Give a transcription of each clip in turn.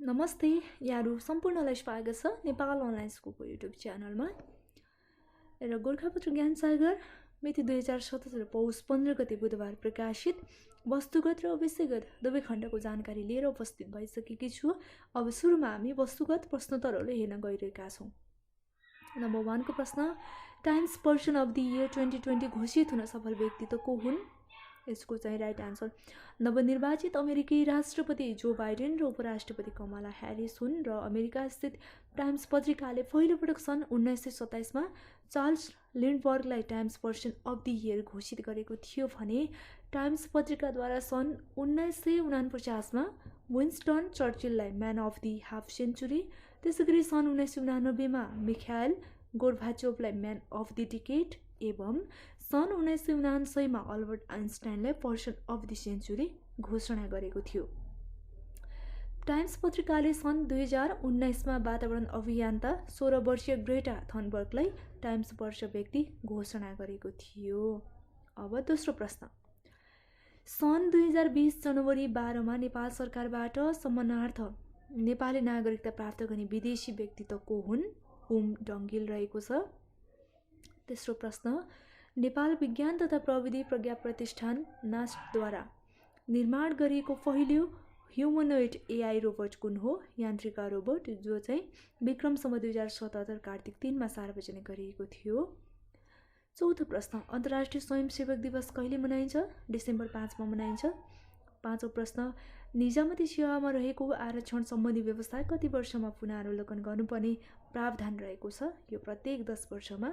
नमस्ते यहाँहरू सम्पूर्णलाई स्वागत छ नेपाल अनलाइन स्कुलको युट्युब च्यानलमा र गोर्खापत्र ज्ञान सागर मिति 2077 पौष 15 गते बुधबार प्रकाशित वस्तुगत र विषयगत दुवै खण्डको जानकारी लिएर उपस्थित भइसकेकी छु। अब सुरुमा हामी वस्तुगत प्रश्नोत्तरहरू हेर्न गइरहेका छौँ। नम्बर 1 को प्रश्न, times person of the year 2020 घोषित हुन सफल व्यक्ति त को हुन्? यसको चाहिँ राइट आन्सर नवनिर्वाचित अमेरिकी राष्ट्रपति जो बाइडेन र उपराष्ट्रपति कमला ह्यारिस हुन् र अमेरिका स्थित टाइम्स पत्रिकाले पहिलोपटक सन् 1927 मा चार्ल्स लिन्डबर्गलाई Times person of the year घोषित गरेको थियो भने टाइम्स पत्रिकाद्वारा सन् 1949 मा विन्स्टन चर्चिललाई man of the half century, त्यसैगरी सन् 1989 मा मिखाइल गोर्बाचोभलाई म्यान अफ द डिकेड एवं सन् 1999 मा अल्बर्ट आइन्स्टाइनलाई पर्सन अफ द सेन्चुरी घोषणा गरेको थियो। टाइम्स पत्रिकाले सन् 2019 मा वातावरण अभियन्ता 16 वर्षीय ग्रेटा थनबर्गलाई टाइम्स वर्ष व्यक्ति घोषणा गरेको थियो। अब दोस्रो प्रश्न, सन् 2020 जनवरी 12 मा नेपाल सरकारबाट सम्मानार्थ नेपाली नागरिकता प्राप्त गर्ने विदेशी व्यक्ति त को हुन्? ओम डङ्गिल रहेको छ। तेस्रो प्रश्न, नेपाल विज्ञान तथा प्रविधि प्रज्ञा प्रतिष्ठान नास्टद्वारा निर्माण गरिएको पहिलो ह्युमनोइड एआई रोबोट कुन हो? यान्त्रिका रोबोट, जो चाहिँ विक्रमसम्म 2077 कार्तिक 3 मा सार्वजनिक गरिएको थियो। चौथो प्रश्न, अन्तर्राष्ट्रिय स्वयंसेवक दिवस कहिले मनाइन्छ? डिसेम्बर 5 मा मनाइन्छ। पाँचौं प्रश्न, निजामती सेवामा रहेको आरक्षण सम्बन्धी व्यवस्था कति वर्षमा पुनरावलोकन गर्नुपर्ने प्रावधान रहेको छ? यो प्रत्येक 10 वर्षमा।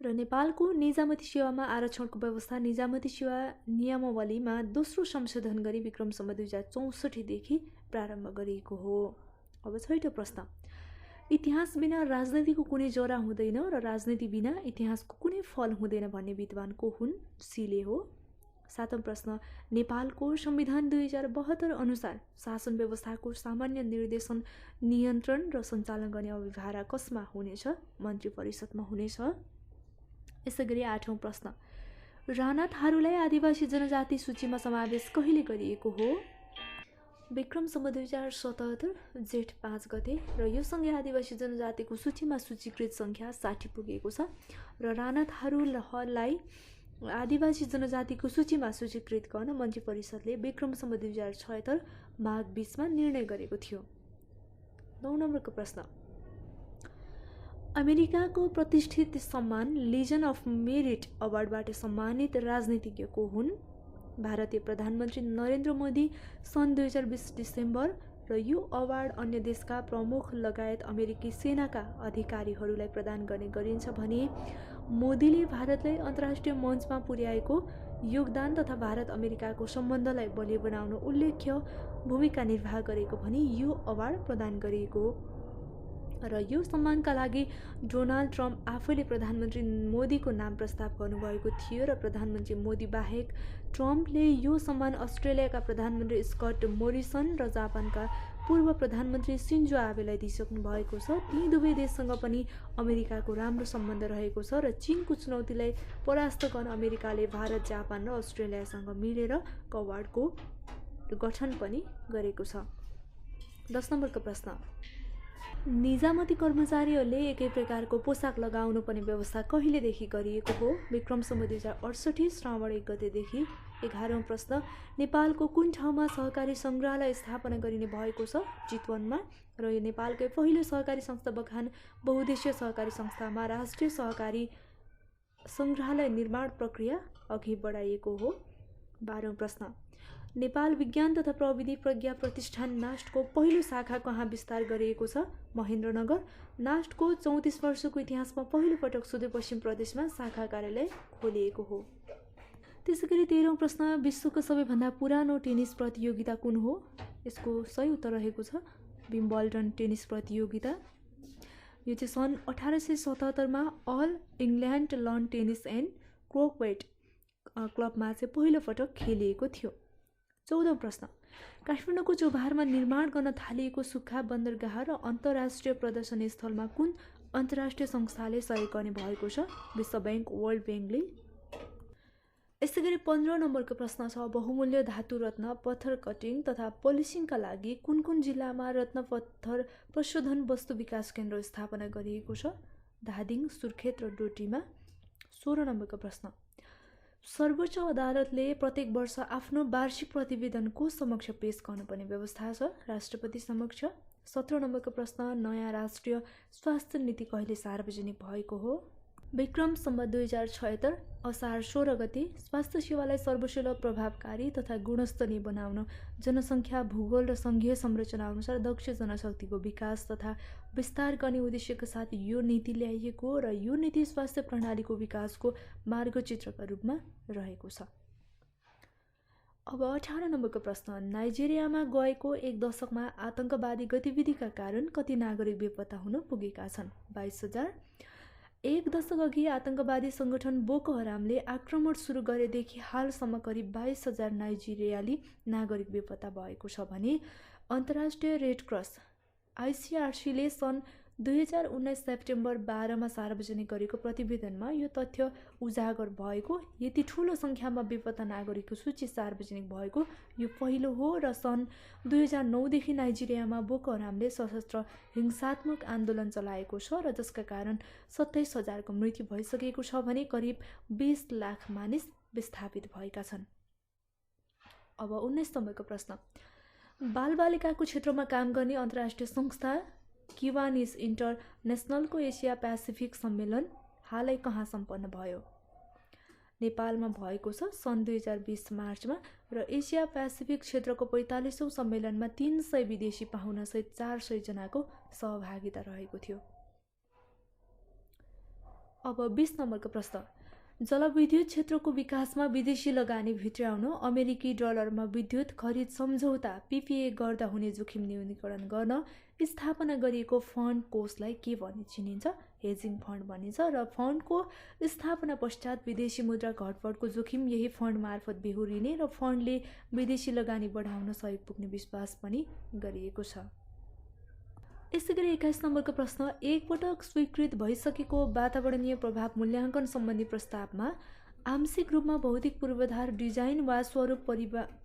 र नेपालको निजामती सेवामा आरक्षणको व्यवस्था निजामती सेवा नियमावलीमा दोस्रो संशोधन गरी विक्रमसम्म 2064 देखि प्रारम्भ गरिएको हो। अब छैटौं प्रश्न, इतिहास बिना राजनीतिको कुनै जरा हुँदैन र राजनीति बिना इतिहासको कुनै फल हुँदैन भन्ने विद्वान को हुन्? सिले हो। सातौं प्रश्न, नेपालको संविधान 2072 अनुसार शासन व्यवस्थाको सामान्य निर्देशन, नियन्त्रण र सञ्चालन गर्ने अभिभार कसमा हुनेछ? मन्त्री परिषदमा हुनेछ। यसैगरी आठौं प्रश्न, राणा थारूलाई आदिवासी जनजाति सूचीमा समावेश कहिले गरिएको हो? विक्रमसम्म 2077 जेठ 5 गते र यो सँगै आदिवासी जनजातिको सूचीमा सूचीकृत सङ्ख्या 60 पुगेको छ र राणा थारूलाई आदिवासी जनजातिको सूचीमा सूचीकृत गर्न मन्त्री परिषदले विक्रमसम्म 2076 माघ 20 मा निर्णय गरेको थियो। 9 नम्बरको प्रश्न, अमेरिकाको प्रतिष्ठित सम्मान लिजन अफ मेरिट अवार्डबाट सम्मानित राजनीतिज्ञ को हुन्? भारतीय प्रधानमन्त्री नरेन्द्र मोदी सन् 2020 डिसेम्बर र यो अवार्ड अन्य देशका प्रमुख लगायत अमेरिकी सेनाका अधिकारीहरूलाई प्रदान गर्ने गरिन्छ भने मोदीले भारतलाई अन्तर्राष्ट्रिय मञ्चमा पुर्याएको योगदान तथा भारत अमेरिकाको सम्बन्धलाई बलियो बनाउन उल्लेख्य भूमिका निर्वाह गरेको भनी यो अवार्ड प्रदान गरिएको र यो सम्मानका लागि डोनाल्ड ट्रम्प आफैले प्रधानमन्त्री मोदीको नाम प्रस्ताव गर्नुभएको थियो र प्रधानमन्त्री मोदी बाहेक ट्रम्पले यो सम्मान अस्ट्रेलियाका प्रधानमन्त्री स्कट मोरिसन र जापानका पूर्व प्रधानमन्त्री सिन्जो आबेलाई दिइसक्नु भएको छ। ती दुवै देशसँग पनि अमेरिकाको राम्रो सम्बन्ध रहेको छ र चीनको चुनौतीलाई परास्त गर्न अमेरिकाले भारत, जापान र अस्ट्रेलियासँग मिलेर क्वाडको गठन पनि गरेको छ। 10 नम्बरको प्रश्न, निजामती कर्मचारीहरूले एकै प्रकारको पोसाक लगाउनु पर्ने व्यवस्था कहिलेदेखि गरिएको हो? विक्रमसम्म 2068 श्रावण 1 गतेदेखि। 11औं प्रश्न, नेपालको कुन ठाउँमा सहकारी सङ्ग्रहालय स्थापना गरिने भएको छ? चितवनमा र यो नेपालकै पहिलो सहकारी संस्था बखान बहुद्देश्य सहकारी संस्थामा राष्ट्रिय सहकारी सङ्ग्रहालय निर्माण प्रक्रिया अघि बढाइएको हो। 12औं प्रश्न, नेपाल विज्ञान तथा प्रविधि प्रज्ञा प्रतिष्ठान नास्टको पहिलो शाखा कहाँ विस्तार गरिएको छ? महेन्द्रनगर। नास्टको 34 वर्षको इतिहासमा पहिलो पटक सुदूरपश्चिम प्रदेशमा शाखा कार्यालय खोलिएको हो। त्यसैगरी 13औं प्रश्न, विश्वको सबैभन्दा पुरानो टेनिस प्रतियोगिता कुन हो? यसको सही उत्तर रहेको छ विम्बल्डन टेनिस प्रतियोगिता। यो चाहिँ सन् 1877 मा All England Lawn Tennis and Croquet क्लबमा चाहिँ पहिलो पटक खेलिएको थियो। 14औं प्रश्न, काठमाडौँको चौभारमा निर्माण गर्न थालिएको सुक्खा बन्दरगाह र अन्तर्राष्ट्रिय प्रदर्शनी स्थलमा कुन अन्तर्राष्ट्रिय संस्थाले सहयोग गर्ने भएको छ? विश्व ब्याङ्क, वर्ल्ड ब्याङ्कले। यसैगरी 15 नम्बरको प्रश्न छ, बहुमूल्य धातु रत्न पत्थर कटिङ तथा पोलिसिङका लागि कुन कुन जिल्लामा रत्न पत्थर प्रशोधन वस्तु विकास केन्द्र स्थापना गरिएको छ? धादिङ, सुर्खेत र डोटीमा। 16 नम्बरको प्रश्न, सर्वोच्च अदालतले प्रत्येक वर्ष आफ्नो वार्षिक प्रतिवेदन को समक्ष पेश गर्नुपर्ने व्यवस्था छ? राष्ट्रपति समक्ष। 17 नम्बरको प्रश्न, नयाँ राष्ट्रिय स्वास्थ्य नीति कहिले सार्वजनिक भएको हो? विक्रम सम्वत 2076 असार 16 गते। स्वास्थ्य सेवालाई सर्वसुलभ, प्रभावकारी तथा गुणस्तरीय बनाउन जनसङ्ख्या, भूगोल र सङ्घीय संरचना अनुसार दक्ष जनशक्तिको विकास तथा विस्तार गर्ने उद्देश्यका साथ यो नीति ल्याइएको र यो नीति स्वास्थ्य प्रणालीको विकासको मार्गचित्रका रूपमा रहेको छ। अब 18 नम्बरको प्रश्न, नाइजेरियामा गएको एक दशकमा आतंकवादी गतिविधिका कारण कति नागरिक बेपत्ता हुन पुगेका छन्? 22,000। एक दशक अघि आतंकवादी सङ्गठन बोको हरामले आक्रमण सुरु गरेदेखि हालसम्म करिब 22,000 नाइजेरियाली नागरिक बेपत्ता भएको छ भने अन्तर्राष्ट्रिय रेड क्रस ICRCले सन् 2019 सेप्टेम्बर 12मा सार्वजनिक गरेको प्रतिवेदनमा यो तथ्य उजागर भएको। यति ठूलो सङ्ख्यामा बेपत्ता नागरिकको सूची सार्वजनिक भएको यो पहिलो हो र सन् 2009 देखि नाइजेरियामा बोको हरामले सशस्त्र हिंसात्मक आन्दोलन चलाएको छ र जसका कारण 27,000को मृत्यु भइसकेको छ भने करिब 20 लाख मानिस विस्थापित भएका छन्। अब 19 नम्बरको प्रश्न, बालबालिकाको क्षेत्रमा काम गर्ने अन्तर्राष्ट्रिय संस्था किवानिस इन्टरनेसनलको एसिया पेसिफिक सम्मेलन हालै कहाँ सम्पन्न भयो? नेपालमा भएको छ सन् 2020 मार्चमा र एसिया पेसिफिक क्षेत्रको 45औं सम्मेलनमा 300 विदेशी पाहुनासहित 400 जनाको सहभागिता रहेको थियो। अब 20 नम्बरको प्रश्न, जलविद्युत क्षेत्रको विकासमा विदेशी लगानी भित्र्याउन अमेरिकी डलरमा विद्युत खरिद सम्झौता PPA गर्दा हुने जोखिम न्यूनीकरण गर्न स्थापना गरिएको फन्ड कोषलाई के भनी चिनिन्छ? हेजिङ फन्ड भनिन्छ र फन्डको स्थापना पश्चात विदेशी मुद्रा घटबढको जोखिम यही फन्ड मार्फत बेहोरिने र फन्डले विदेशी लगानी बढाउन सहयोग पुग्ने विश्वास पनि गरिएको छ। यसैगरी 21 नम्बरको प्रश्न, एकपटक स्वीकृत भइसकेको वातावरणीय प्रभाव मूल्याङ्कन सम्बन्धी प्रस्तावमा आंशिक रूपमा भौतिक पूर्वाधार डिजाइन वा स्वरूप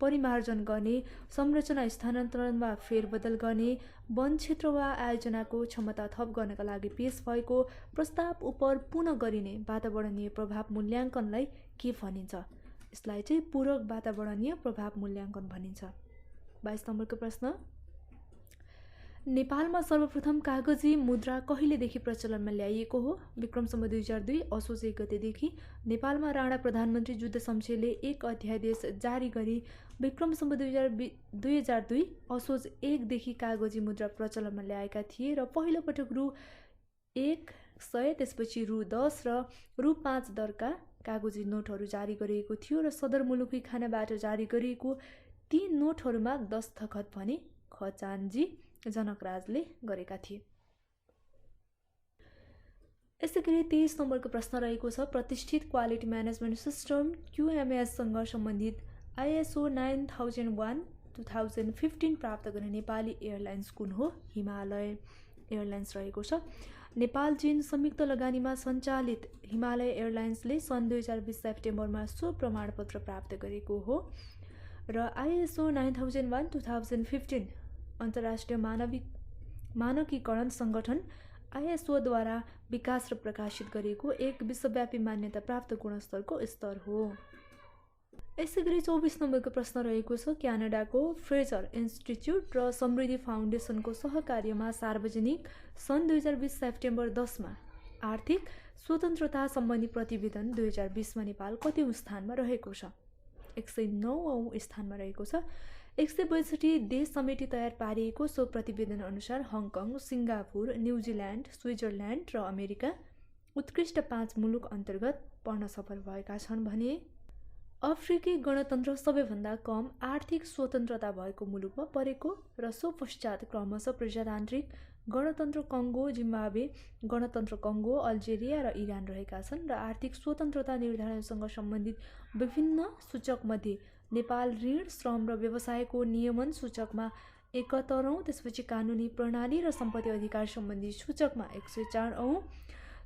परिमार्जन गर्ने, संरचना स्थानान्तरण वा फेरबदल गर्ने, वन क्षेत्र वा आयोजनाको क्षमता थप गर्नका लागि पेश भएको प्रस्ताव उप पुनः गरिने वातावरणीय प्रभाव मूल्याङ्कनलाई के भनिन्छ? यसलाई चाहिँ पूरक वातावरणीय प्रभाव मूल्याङ्कन भनिन्छ। 22 नम्बरको प्रश्न, नेपालमा सर्वप्रथम कागजी मुद्रा कहिलेदेखि प्रचलनमा ल्याइएको हो? विक्रम सम्वत 2002 असोज 1 गतेदेखि। नेपालमा राणा प्रधानमन्त्री जुद्ध शमशेरले एक अध्यादेश जारी गरी विक्रम सम्वत 2002 असोज 1 देखि कागजी मुद्रा प्रचलनमा ल्याएका थिए र पहिलो पटक रु 100, त्यसपछि रु 10 र रु 5 दरका कागजी नोटहरू जारी गरिएको थियो र सदरमुलुकी खानाबाट जारी गरिएको ती नोटहरूमा दस्तखत भने खजान्जी जनकराजले गरेका थिए। यसैगरी 23 नम्बरको प्रश्न रहेको छ, प्रतिष्ठित क्वालिटी म्यानेजमेन्ट सिस्टम QMSसँग सम्बन्धित ISO 9001:2015 प्राप्त गर्ने नेपाली एयरलाइन्स कुन हो? हिमालय एयरलाइन्स रहेको छ। नेपाल चीन संयुक्त लगानीमा सञ्चालित हिमालय एयरलाइन्सले सन् 2020 सेप्टेम्बरमा सो प्रमाणपत्र प्राप्त गरेको हो र ISO 9001:2015 अन्तर्राष्ट्रिय मानकीकरण सङ्गठन ISO द्वारा विकास र प्रकाशित गरिएको एक विश्वव्यापी मान्यता प्राप्त गुणस्तरको स्तर हो। यसैगरी 24 नम्बरको प्रश्न रहेको छ, क्यानाडाको फ्रेजर इन्स्टिच्युट र समृद्धि फाउन्डेसनको सहकार्यमा सार्वजनिक सन् 2020 सेप्टेम्बर 10मा आर्थिक स्वतन्त्रता सम्बन्धी प्रतिवेदन 2020मा नेपाल कतिौं स्थानमा रहेको छ? 109औं स्थानमा रहेको छ। 162 देश समेटी तयार पारिएको सो प्रतिवेदन अनुसार हङकङ, सिङ्गापुर, न्युजिल्यान्ड, स्विजरल्यान्ड र अमेरिका उत्कृष्ट 5 मुलुक अन्तर्गत पर्न सफल भएका छन् भने अफ्रिकी गणतन्त्र सबैभन्दा कम आर्थिक स्वतन्त्रता भएको मुलुकमा परेको र सो पश्चात क्रमशः प्रजातान्त्रिक गणतन्त्र कङ्गो, जिम्बाब्वे गणतन्त्र कङ्गो, अल्जेरिया र इरान रहेका छन् र आर्थिक स्वतन्त्रता निर्धारणसँग सम्बन्धित विभिन्न सूचकमध्ये नेपाल ऋण, श्रम र व्यवसायको नियमन सूचकमा 71औं, त्यसपछि कानुनी प्रणाली र सम्पत्ति अधिकार सम्बन्धी सूचकमा 104औं,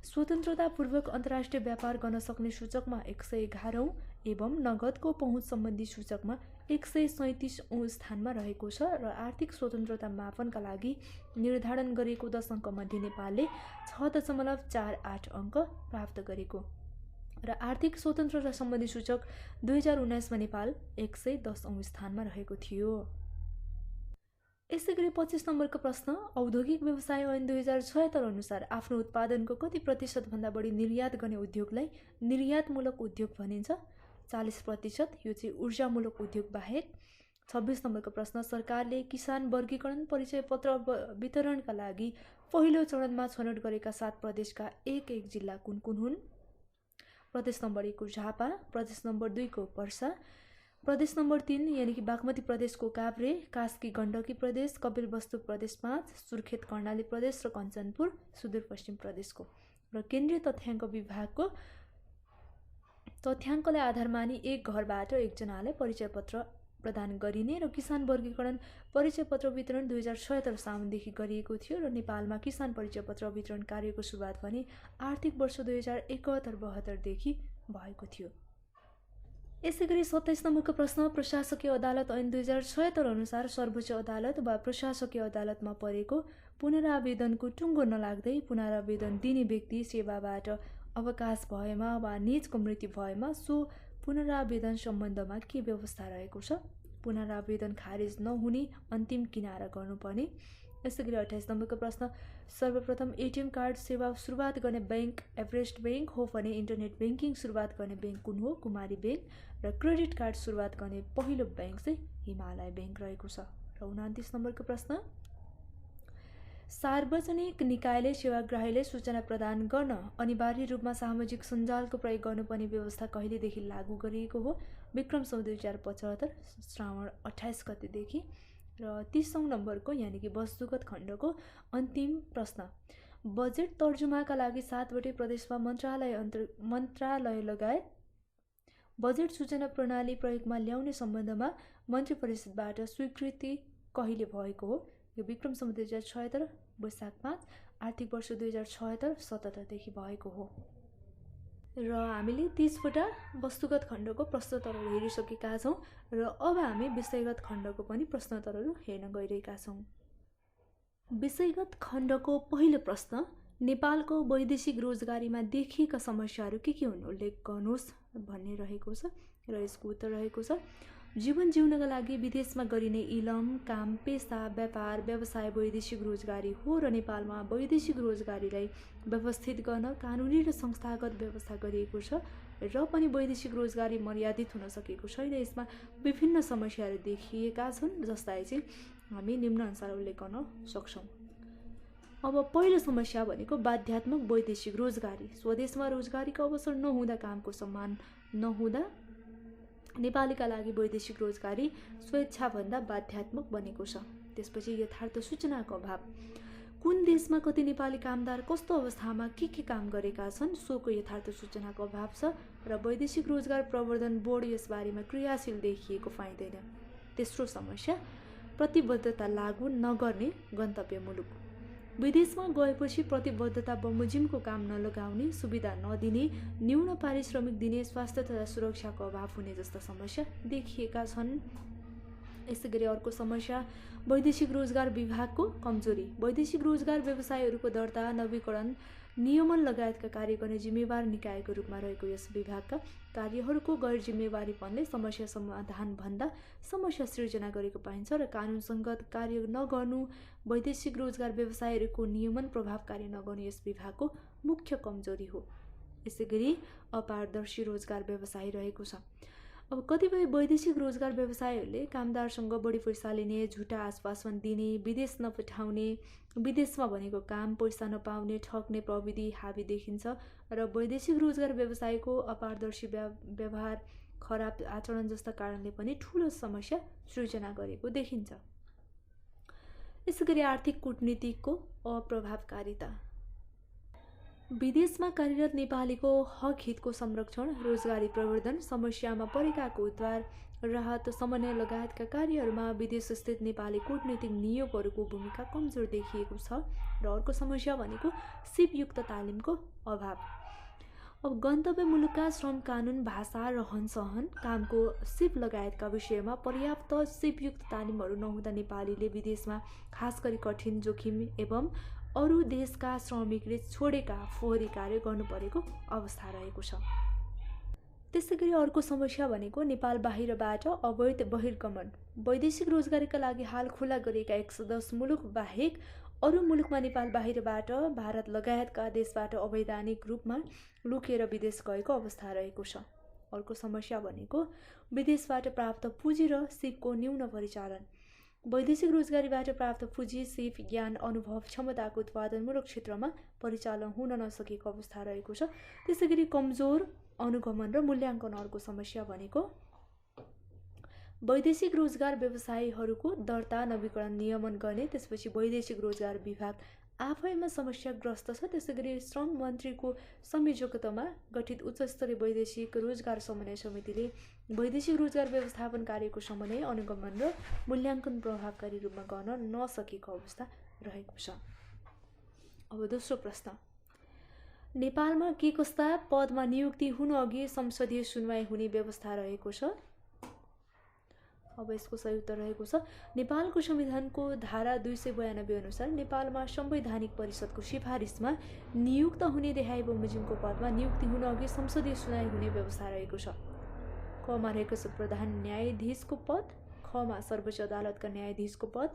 स्वतन्त्रतापूर्वक अन्तर्राष्ट्रिय व्यापार गर्न सक्ने सूचकमा 111औं एवं नगदको पहुँच सम्बन्धी सूचकमा 137औं स्थानमा रहेको छ र आर्थिक स्वतन्त्रता मापनका लागि निर्धारण गरेको 10 अङ्कमध्ये नेपालले 6.48 अङ्क प्राप्त गरेको र आर्थिक स्वतन्त्रता सम्बन्धी सूचक 2019 मा नेपाल 110औं स्थानमा रहेको थियो। यसैगरी 25 नम्बरको प्रश्न औद्योगिक व्यवसाय ऐन 2076 अनुसार आफ्नो उत्पादनको कति प्रतिशतभन्दा बढी निर्यात गर्ने उद्योगलाई निर्यातमूलक उद्योग भनिन्छ? 40%। यो चाहिँ ऊर्जामूलक उद्योग बाहेक। 26 नम्बरको प्रश्न सरकारले किसान वर्गीकरण परिचय पत्र वितरणका लागि पहिलो चरणमा छनौट गरेका 7 प्रदेशका एक जिल्ला कुन कुन हुन्? प्रदेश नम्बर 1 को झापा, प्रदेश नम्बर 2 को पर्सा, प्रदेश नम्बर 3 यानी कि बागमती प्रदेशको काभ्रे, कास्की गण्डकी प्रदेश, कपिलवस्तु प्रदेश 5, सुर्खेत कर्णाली प्रदेश र कञ्चनपुर सुदूरपश्चिम प्रदेशको। र केन्द्रीय तथ्याङ्क विभागको तथ्याङ्कलाई आधार मानी एक घरबाट एकजनालाई परिचय पत्र प्रदान गरिने र किसान वर्गीकरण परिचय पत्र वितरण 2076 साउनदेखि गरिएको थियो र नेपालमा किसान परिचय पत्र वितरण कार्यको सुरुवात भने आर्थिक वर्ष 2071-72 देखि भएको थियो। यसैगरी 27 नम्बरको प्रश्न प्रशासकीय अदालत ऐन 2076 अनुसार सर्वोच्च अदालत वा प्रशासकीय अदालतमा परेको पुनरावेदनको टुङ्गो नलाग्दै पुनरावेदन दिने व्यक्ति सेवाबाट अवकाश भएमा वा निजको मृत्यु भएमा सो पुनरावेदन सम्बन्धमा के व्यवस्था रहेको छ? पुनरावेदन खारेज नहुने अन्तिम किनारा गर्नुपर्ने। यसैगरी 28 नम्बरको प्रश्न सर्वप्रथम एटिएम कार्ड सेवा सुरुवात गर्ने बैंक एभरेस्ट बैंक हो भने इन्टरनेट ब्याङ्किङ सुरुवात गर्ने बैंक कुन हो? कुमारी बैंक। र क्रेडिट कार्ड सुरुवात गर्ने पहिलो बैंक चाहिँ हिमालय बैंक रहेको छ। र 29 नम्बरको प्रश्न सार्वजनिक निकायले सेवाग्राहीले सूचना प्रदान गर्न अनिवार्य रूपमा सामाजिक सञ्जालको प्रयोग गर्नुपर्ने व्यवस्था कहिलेदेखि लागू गरिएको हो? विक्रम संवत 2075 श्रावण 28 गतेदेखि। र 30औं नम्बरको यानी कि वस्तुगत खण्डको अन्तिम प्रश्न बजेट तर्जुमाका लागि 7वटै प्रदेशमा मन्त्रालय लगायत बजेट सूचना प्रणाली प्रयोगमा ल्याउने सम्बन्धमा मन्त्री परिषदबाट स्वीकृति कहिले भएको हो? यो विक्रम संवत 2076 वैशाख 5 आर्थिक वर्ष 2076-77 देखि भएको हो। र हामीले 30वटा वस्तुगत खण्डको प्रश्नोत्तरहरू हेरिसकेका छौँ र अब हामी विषयगत खण्डको पनि प्रश्नोत्तरहरू हेर्न गइरहेका छौँ। विषयगत खण्डको पहिलो प्रश्न नेपालको वैदेशिक रोजगारीमा देखिएका समस्याहरू के हुन् उल्लेख गर्नुहोस् भन्ने रहेको छ र यसको उत्तर रहेको छ जीवन जिउनका लागि विदेशमा गरिने इलम काम पेसा व्यापार व्यवसाय वैदेशिक रोजगारी हो र नेपालमा वैदेशिक रोजगारीलाई व्यवस्थित गर्न कानुनी र संस्थागत व्यवस्था गरिएको छ र पनि वैदेशिक रोजगारी मर्यादित हुन सकेको छैन। यसमा विभिन्न समस्याहरू देखिएका छन् जसलाई चाहिँ हामी निम्न अनुसार उल्लेख गर्न सक्छौँ। अब पहिलो समस्या भनेको बाध्यात्मक वैदेशिक रोजगारी। स्वदेशमा रोजगारीको अवसर नहुँदा कामको सम्मान नहुँदा नेपालीका लागि वैदेशिक रोजगारी स्वेच्छाभन्दा बाध्यात्मक बनेको छ। त्यसपछि यथार्थ सूचनाको अभाव। कुन देशमा कति नेपाली कामदार कस्तो अवस्थामा के काम गरेका छन् सोको यथार्थ सूचनाको अभाव छ र वैदेशिक रोजगार प्रवर्धन बोर्ड यसबारेमा क्रियाशील देखिएको पाइँदैन। तेस्रो समस्या प्रतिबद्धता लागू नगर्ने गन्तव्य मुलुक। विदेशमा गएपछि प्रतिबद्धता बमोजिमको काम नलगाउने सुविधा नदिने न्यून पारिश्रमिक दिने स्वास्थ्य तथा सुरक्षाको अभाव हुने जस्ता समस्या देखिएका छन्। यसैगरी अर्को समस्या वैदेशिक रोजगार विभागको कमजोरी। वैदेशिक रोजगार व्यवसायहरूको दर्ता नवीकरण नियमन लगायतका कार्य गर्ने जिम्मेवार निकायको रूपमा रहेको यस विभागका कार्यहरूको गैर जिम्मेवारीपनले समस्या समाधान भन्दा समस्या सृजना गरेको पाइन्छ र कानुनसङ्गत कार्य नगर्नु वैदेशिक रोजगार व्यवसायहरूको नियमन प्रभावकारी नगर्नु यस विभागको मुख्य कमजोरी हो। यसैगरी अपारदर्शी रोजगार व्यवसाय रहेको छ। अब कतिपय वैदेशिक रोजगार व्यवसायहरूले कामदारसँग बढी पैसा लिने झुटा आश्वासन दिने विदेश नपठाउने विदेशमा भनेको काम पैसा नपाउने ठग्ने प्रविधि हावी देखिन्छ र वैदेशिक रोजगार व्यवसायको अपारदर्शी व्यवहार खराब आचरण जस्ता कारणले पनि ठूलो समस्या सृजना गरेको देखिन्छ। यसैगरी आर्थिक कूटनीतिको अप्रभावकारिता। विदेशमा कार्यरत नेपालीको हक हितको संरक्षण रोजगारी प्रवर्धन समस्यामा परेकाको उद्धार राहत समन्वय लगायतका कार्यहरूमा विदेश स्थित नेपाली कूटनीतिक नियोगहरूको भूमिका कमजोर देखिएको छ। र अर्को समस्या भनेको सिपयुक्त तालिमको अभाव। अब गन्तव्य मुलुकका श्रम कानुन, भाषा, रहनसहन, कामको सिप लगायतका विषयमा पर्याप्त सिपयुक्त तालिमहरू नहुँदा नेपालीले विदेशमा खास गरी कठिन, जोखिम एवं अरू देशका श्रमिकले छोडेका फोहोरी कार्य गर्नु परेको अवस्था रहेको छ। त्यसै गरी अर्को समस्या भनेको नेपाल बाहिरबाट अवैध बहिर्गमन। वैदेशिक रोजगारीका लागि हाल खुला गरिएका 110 मुलुक बाहेक अरू मुलुकमा नेपाल बाहिरबाट भारत लगायतका देशबाट अवैधानिक रूपमा लुकेर विदेश गएको अवस्था रहेको छ। अर्को समस्या भनेको विदेशबाट प्राप्त पुँजी र सिपको न्यून परिचालन। वैदेशिक रोजगारीबाट प्राप्त पुँजी, सिप, ज्ञान, अनुभव, क्षमताको उत्पादनमूलक क्षेत्रमा परिचालन हुन नसकेको अवस्था रहेको छ। त्यसै गरी कमजोर अनुगमन र मूल्याङ्कन। अर्को समस्या भनेको वैदेशिक रोजगार व्यवसायीहरूको दर्ता, नवीकरण, नियमन गर्ने, त्यसपछि वैदेशिक रोजगार विभाग आफैमा समस्याग्रस्त छ। त्यसै गरी श्रम मन्त्रीको संयोजकत्वमा गठित उच्चस्तरीय वैदेशिक रोजगार समन्वय समितिले वैदेशिक रोजगार व्यवस्थापन कार्यको समन्वय, अनुगमन र मूल्याङ्कन प्रभावकारी रूपमा गर्न नसकेको अवस्था रहेको छ। अब दोस्रो प्रश्न, नेपालमा के कस्ता पदमा नियुक्ति हुनु अघि संसदीय सुनवाई हुने व्यवस्था रहेको छ? अब यसको सही उत्तर रहेको छ नेपालको संविधानको धारा 292 अनुसार नेपालमा संवैधानिक परिषदको सिफारिसमा नियुक्त हुने रिहाई बमोजिमको पदमा नियुक्ति हुनु अघि संसदीय सुनवाई हुने व्यवस्था रहेको छ। क मा रहेको छ प्रधान न्यायाधीशको पद, ख मा सर्वोच्च अदालतका न्यायाधीशको पद,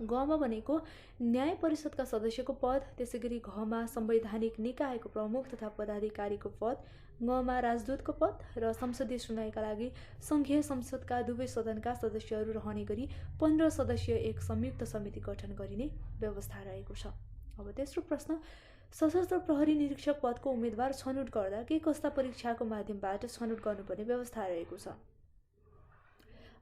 ग मा भनेको न्याय परिषदका सदस्यको पद, त्यसै गरी घ मा संवैधानिक निकायको प्रमुख तथा पदाधिकारीको पद, ङ मा राजदूतको पद र संसदीय सुनवाईका लागि संघीय संसदका दुवै सदनका सदस्यहरू रहने गरी 15 सदस्यीय एक संयुक्त समिति गठन गरिने व्यवस्था रहेको छ। अब तेस्रो प्रश्न, सशस्त्र प्रहरी निरीक्षक पदको उम्मेदवार छनौट गर्दा के कस्ता परीक्षाको माध्यमबाट छनौट गर्नुपर्ने व्यवस्था रहेको छ?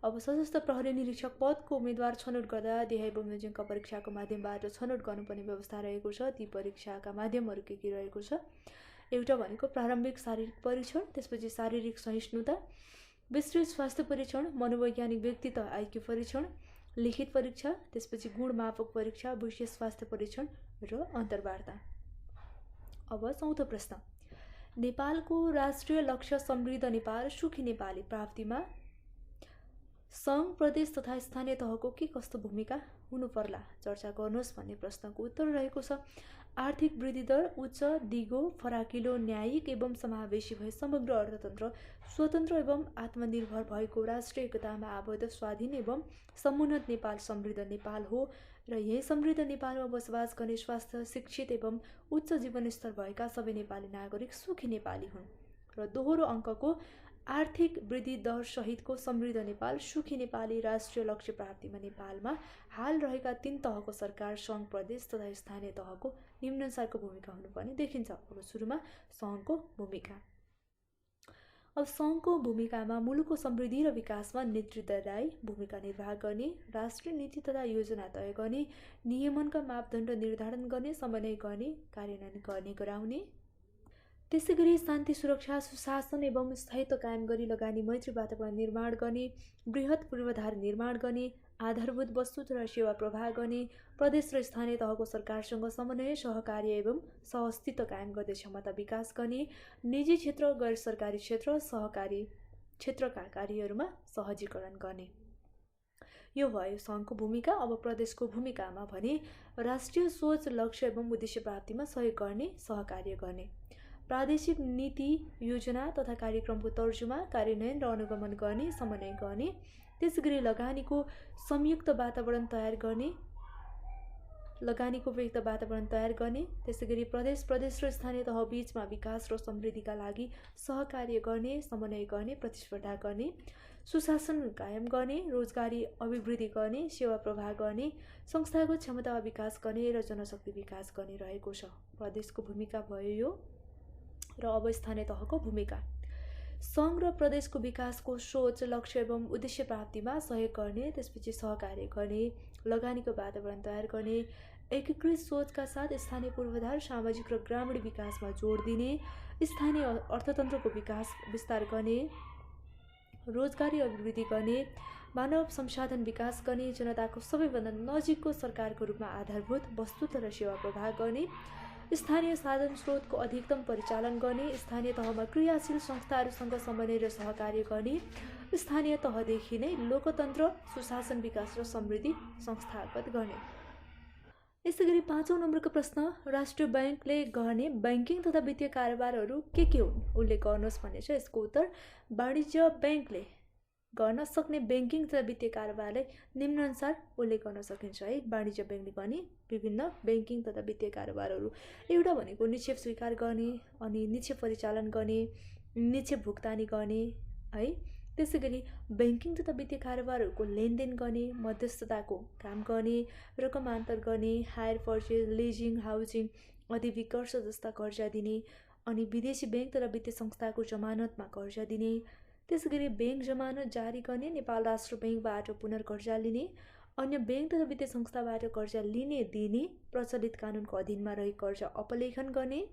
अब सशस्त्र प्रहरी निरीक्षक पदको उम्मेदवार छनौट गर्दा रिहाई बमोजिमका परीक्षाको माध्यमबाट छनौट गर्नुपर्ने व्यवस्था रहेको छ। ती परीक्षाका माध्यमहरू के रहेको छ? एउटा भनेको प्रारम्भिक शारीरिक परीक्षण, त्यसपछि शारीरिक सहिष्णुता, विस्तृत स्वास्थ्य परीक्षण, मनोवैज्ञानिक व्यक्तित्व आइक्यू परीक्षण, लिखित परीक्षा, त्यसपछि गुणमापक परीक्षा, विशेष स्वास्थ्य परीक्षण र अन्तर्वार्ता। अब चौथो प्रश्न, नेपालको राष्ट्रिय लक्ष्य समृद्ध नेपाल, सुखी नेपाली प्राप्तिमा सङ्घ, प्रदेश तथा स्थानीय तहको के कस्तो भूमिका हुनु पर्ला चर्चा गर्नुहोस् भन्ने प्रश्नको उत्तर रहेको छ। आर्थिक वृद्धि दर उच्च, दिगो, फराकिलो, न्यायिक एवं समावेशी भए समग्र अर्थतन्त्र स्वतन्त्र एवं आत्मनिर्भर भएको राष्ट्रिय एकतामा आबद्ध स्वाधीन एवं समुन्नत नेपाल समृद्ध नेपाल हो र यही समृद्ध नेपालमा बसोबास गर्ने स्वास्थ्य, शिक्षित एवं उच्च जीवनस्तर भएका सबै नेपाली नागरिक सुखी नेपाली हुन् र दोहोरो अङ्कको आर्थिक वृद्धि दर सहितको समृद्ध नेपाल, सुखी नेपाली राष्ट्रिय लक्ष्य प्राप्तिमा नेपालमा हाल रहेका 3 तहको सरकार, सङ्घ, प्रदेश तथा स्थानीय तहको निम्नानुसारको भूमिका हुनुपर्ने देखिन्छ। अब सुरुमा सङ्घको भूमिका। अब सङ्घको भूमिकामा मुलुकको समृद्धि र विकासमा नेतृत्वदायी भूमिका निर्वाह गर्ने, राष्ट्रिय नीति तथा योजना तय गर्ने, नियमनका मापदण्ड निर्धारण गर्ने, समन्वय गर्ने, कार्यान्वयन गर्ने गराउने, त्यसै गरी शान्ति, सुरक्षा, सुशासन एवं स्थायित्व कायम गरी लगानी मैत्री वातावरण निर्माण गर्ने, बृहत पूर्वाधार निर्माण गर्ने, आधारभूत वस्तु र सेवा प्रवाह गर्ने, प्रदेश र स्थानीय तहको सरकारसँग समन्वय, सहकार्य एवं सहअस्तित्व कायम गर्दै क्षमता विकास गर्ने, निजी क्षेत्र, गैर सरकारी क्षेत्र, सहकारी क्षेत्रका कार्यहरूमा सहजीकरण गर्ने। यो भयो सङ्घको भूमिका। अब प्रदेशको भूमिकामा भने राष्ट्रिय सोच, लक्ष्य एवं उद्देश्य प्राप्तिमा सहयोग गर्ने, सहकार्य गर्ने, प्रादेशिक नीति, योजना तथा कार्यक्रमको तर्जुमा, कार्यान्वयन र अनुगमन गर्ने, समन्वय गर्ने, त्यसै गरी लगानीको संयुक्त वातावरण तयार गर्ने, लगानीको उपयुक्त वातावरण तयार गर्ने, त्यसै गरी प्रदेश र स्थानीय तह बीचमा विकास र समृद्धिका लागि सहकार्य गर्ने, समन्वय गर्ने, प्रतिस्पर्धा गर्ने, सुशासन कायम गर्ने, रोजगारी अभिवृद्धि गर्ने, सेवा प्रवाह गर्ने, संस्थागत क्षमता विकास गर्ने र जनशक्ति विकास गर्ने रहेको छ। प्रदेशको भूमिका भयो यो। र अब स्थानीय तहको भूमिका। सङ्घ र प्रदेशको विकासको सोच, लक्ष्य एवं उद्देश्य प्राप्तिमा सहयोग गर्ने, त्यसपछि सहकार्य गर्ने, लगानीको वातावरण तयार गर्ने, एकीकृत सोचका साथ स्थानीय पूर्वाधार, सामाजिक र ग्रामीण विकासमा जोड दिने, स्थानीय अर्थतन्त्रको विकास विस्तार गर्ने, रोजगारी अभिवृद्धि गर्ने, मानव संसाधन विकास गर्ने, जनताको सबैभन्दा नजिकको सरकारको रूपमा आधारभूत वस्तु र सेवा प्रवाह गर्ने, स्थानीय साधन स्रोतको अधिकतम परिचालन गर्ने, स्थानीय तहमा क्रियाशील संस्थाहरूसँग समन्वय र सहकार्य गर्ने, स्थानीय तहदेखि नै लोकतन्त्र, सुशासन, विकास र समृद्धि संस्थागत गर्ने। यसैगरी 5औं नम्बरको प्रश्न, राष्ट्रिय बैंकले गर्ने बैंकिङ तथा वित्तीय कारोबारहरू के हुन् उल्लेख गर्नुहोस् भन्ने छ। यसको उत्तर वाणिज्य बैंकले गर्न सक्ने बैंकिङ तथा वित्तीय कारोबारलाई निम्नानुसार उल्लेख गर्न सकिन्छ है। वाणिज्य बैंकले गर्ने विभिन्न बैंकिङ तथा वित्तीय कारोबारहरू एउटा भनेको निक्षेप स्वीकार गर्ने, अनि निक्षेप परिचालन गर्ने, निक्षेप भुक्तानी गर्ने है। त्यसैगरी बैंकिङ तथा वित्तीय कारोबारहरूको लेनदेन गर्ने, मध्यस्थताको काम गर्ने, रकमान्तर गर्ने, हायर पर्चेज, लिजिङ, हाउसिङ, अधिविकर्ष जस्ता कर्जा दिने, अनि विदेशी बैंक तथा वित्तीय संस्थाको जमानतमा कर्जा दिने, त्यसैगरी बैंक जमानत जारी गर्ने, नेपाल राष्ट्र बैंकबाट पुनर्कर्जा लिने, अन्य बैंक तथा वित्तीय संस्थाबाट कर्जा लिने दिने, प्रचलित कानुनको अधीनमा रही कर्जा अपलेखन गर्ने,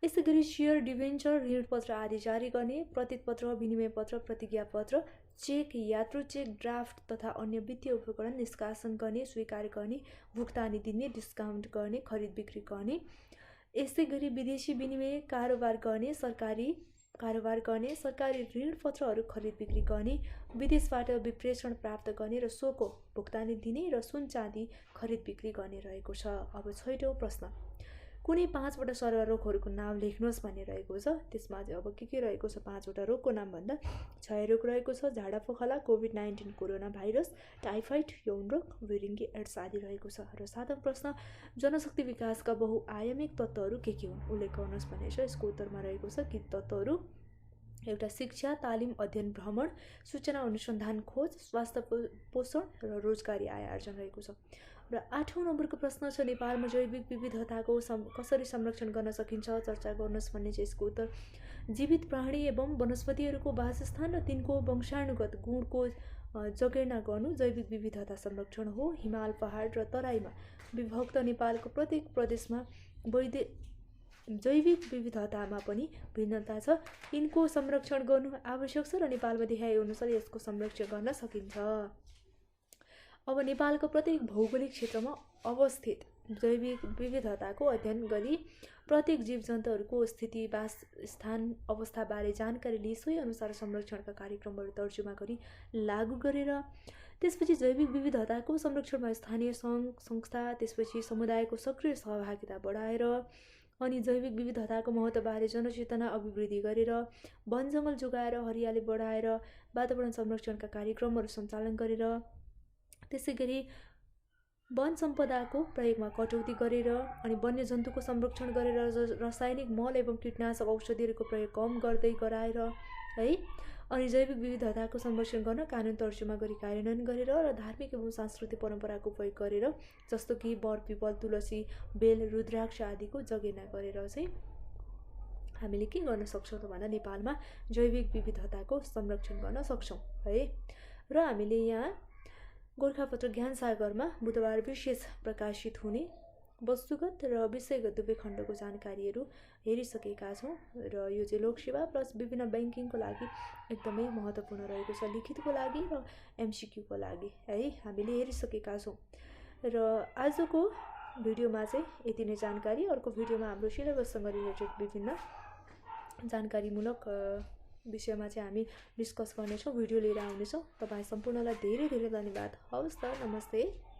यसैगरी सेयर, डिभेन्चर, ऋणपत्र आदि जारी गर्ने, प्रतिपत्र, विनिमय पत्र, प्रतिज्ञा पत्र, चेक, यात्रु चेक, ड्राफ्ट तथा अन्य वित्तीय उपकरण निष्कासन गर्ने, स्वीकार गर्ने, भुक्तानी दिने, डिस्काउन्ट गर्ने, खरिद बिक्री गर्ने, यसैगरी विदेशी विनिमय कारोबार गर्ने, सरकारी कारोबार गर्ने, सरकारी ऋणपत्रहरू खरिद बिक्री गर्ने, विदेशबाट विप्रेषण प्राप्त गर्ने र सोको भुक्तानी दिने र सुन चाँदी खरिद बिक्री गर्ने रहेको छ। अब 6औं प्रश्न, कुनै 5वटा सरुवा रोगहरूको नाम लेख्नुहोस् भन्ने रहेको छ। त्यसमा चाहिँ अब के रहेको छ 5वटा रोगको नाम भन्दा क्षयरोग रहेको छ, झाडापखाला, कोभिड-19 कोरोना भाइरस, टाइफाइड, यौन रोग, विरिङ्गी, एड्स आदि रहेको छ। र 7औं प्रश्न, जनशक्ति विकासका बहुआयामिक तत्त्वहरू के हुन् उल्लेख गर्नुहोस् भन्ने छ। यसको उत्तरमा रहेको छ कि तत्त्वहरू एउटा शिक्षा, तालिम, अध्ययन, भ्रमण, सूचना अनुसन्धान, खोज, स्वास्थ्य पोषण र रोजगारी आय आर्जन रहेको छ। र 8औं नम्बरको प्रश्न छ, नेपालमा जैविक विविधताको कसरी संरक्षण गर्न सकिन्छ चर्चा गर्नुहोस् भन्ने छ। यसको उत्तर जीवित प्राणी एवं वनस्पतिहरूको वासस्थान र तिनको वंशाणुगत गुणको जगेर्ना गर्नु जैविक विविधता संरक्षण हो। हिमाल, पहाड र तराईमा विभक्त नेपालको प्रत्येक प्रदेशमा जैविक विविधतामा पनि भिन्नता छ। यिनको संरक्षण गर्नु आवश्यक छ र नेपालमा देखाएअनुसार यसको संरक्षण गर्न सकिन्छ। अब नेपालको प्रत्येक भौगोलिक क्षेत्रमा अवस्थित जैविक विविधताको अध्ययन गरी प्रत्येक जीवजन्तुहरूको स्थिति, वासस्थान, अवस्थाबारे जानकारी लिई सोही अनुसार संरक्षणका कार्यक्रमहरू तर्जुमा गरी लागू गरेर त्यसपछि जैविक विविधताको संरक्षणमा स्थानीय सङ्घ संस्था, त्यसपछि समुदायको सक्रिय सहभागिता बढाएर, अनि जैविक विविधताको महत्त्वबारे जनचेतना अभिवृद्धि गरेर, वन जङ्गल जोगाएर हरियाली बढाएर वातावरण संरक्षणका कार्यक्रमहरू सञ्चालन गरेर, त्यसैगरी वन सम्पदाको प्रयोगमा कटौती गरेर, अनि वन्यजन्तुको संरक्षण गरेर, रासायनिक मल एवं कीटनाशक औषधिहरूको प्रयोग कम गर्दै गराएर है, अनि जैविक विविधताको संरक्षण गर्न कानुन तर्जुमा गरी कार्यान्वयन गरेर र धार्मिक एवं सांस्कृतिक परम्पराको उपयोग गरेर, जस्तो कि बर, पिपल, तुलसी, बेल, रुद्राक्ष आदिको जगेर्ना गरेर चाहिँ हामीले के गर्न सक्छौँ त भन्दा नेपालमा जैविक विविधताको संरक्षण गर्न सक्छौँ है। र हामीले यहाँ गोरखापत्र ज्ञान सागरमा बुधबार विशेष प्रकाशित हुने वस्तुगत र विषयगत दुवै खण्डको जानकारीहरू हेरिसकेका छौँ। र यो चाहिँ लोकसेवा प्लस विभिन्न ब्याङ्किङको लागि एकदमै महत्त्वपूर्ण रहेको छ, लिखितको लागि र एमसिक्यूको लागि है, हामीले हेरिसकेका छौँ। र आजको भिडियोमा चाहिँ यति नै जानकारी। अर्को भिडियोमा हाम्रो सिलेबससँग रिलेटेड विभिन्न जानकारीमूलक विषयमा चाहिँ हामी डिस्कस गर्नेछौँ, भिडियो लिएर आउनेछौँ। तपाईँ सम्पूर्णलाई धेरै धेरै धन्यवाद। हवस् त, नमस्ते।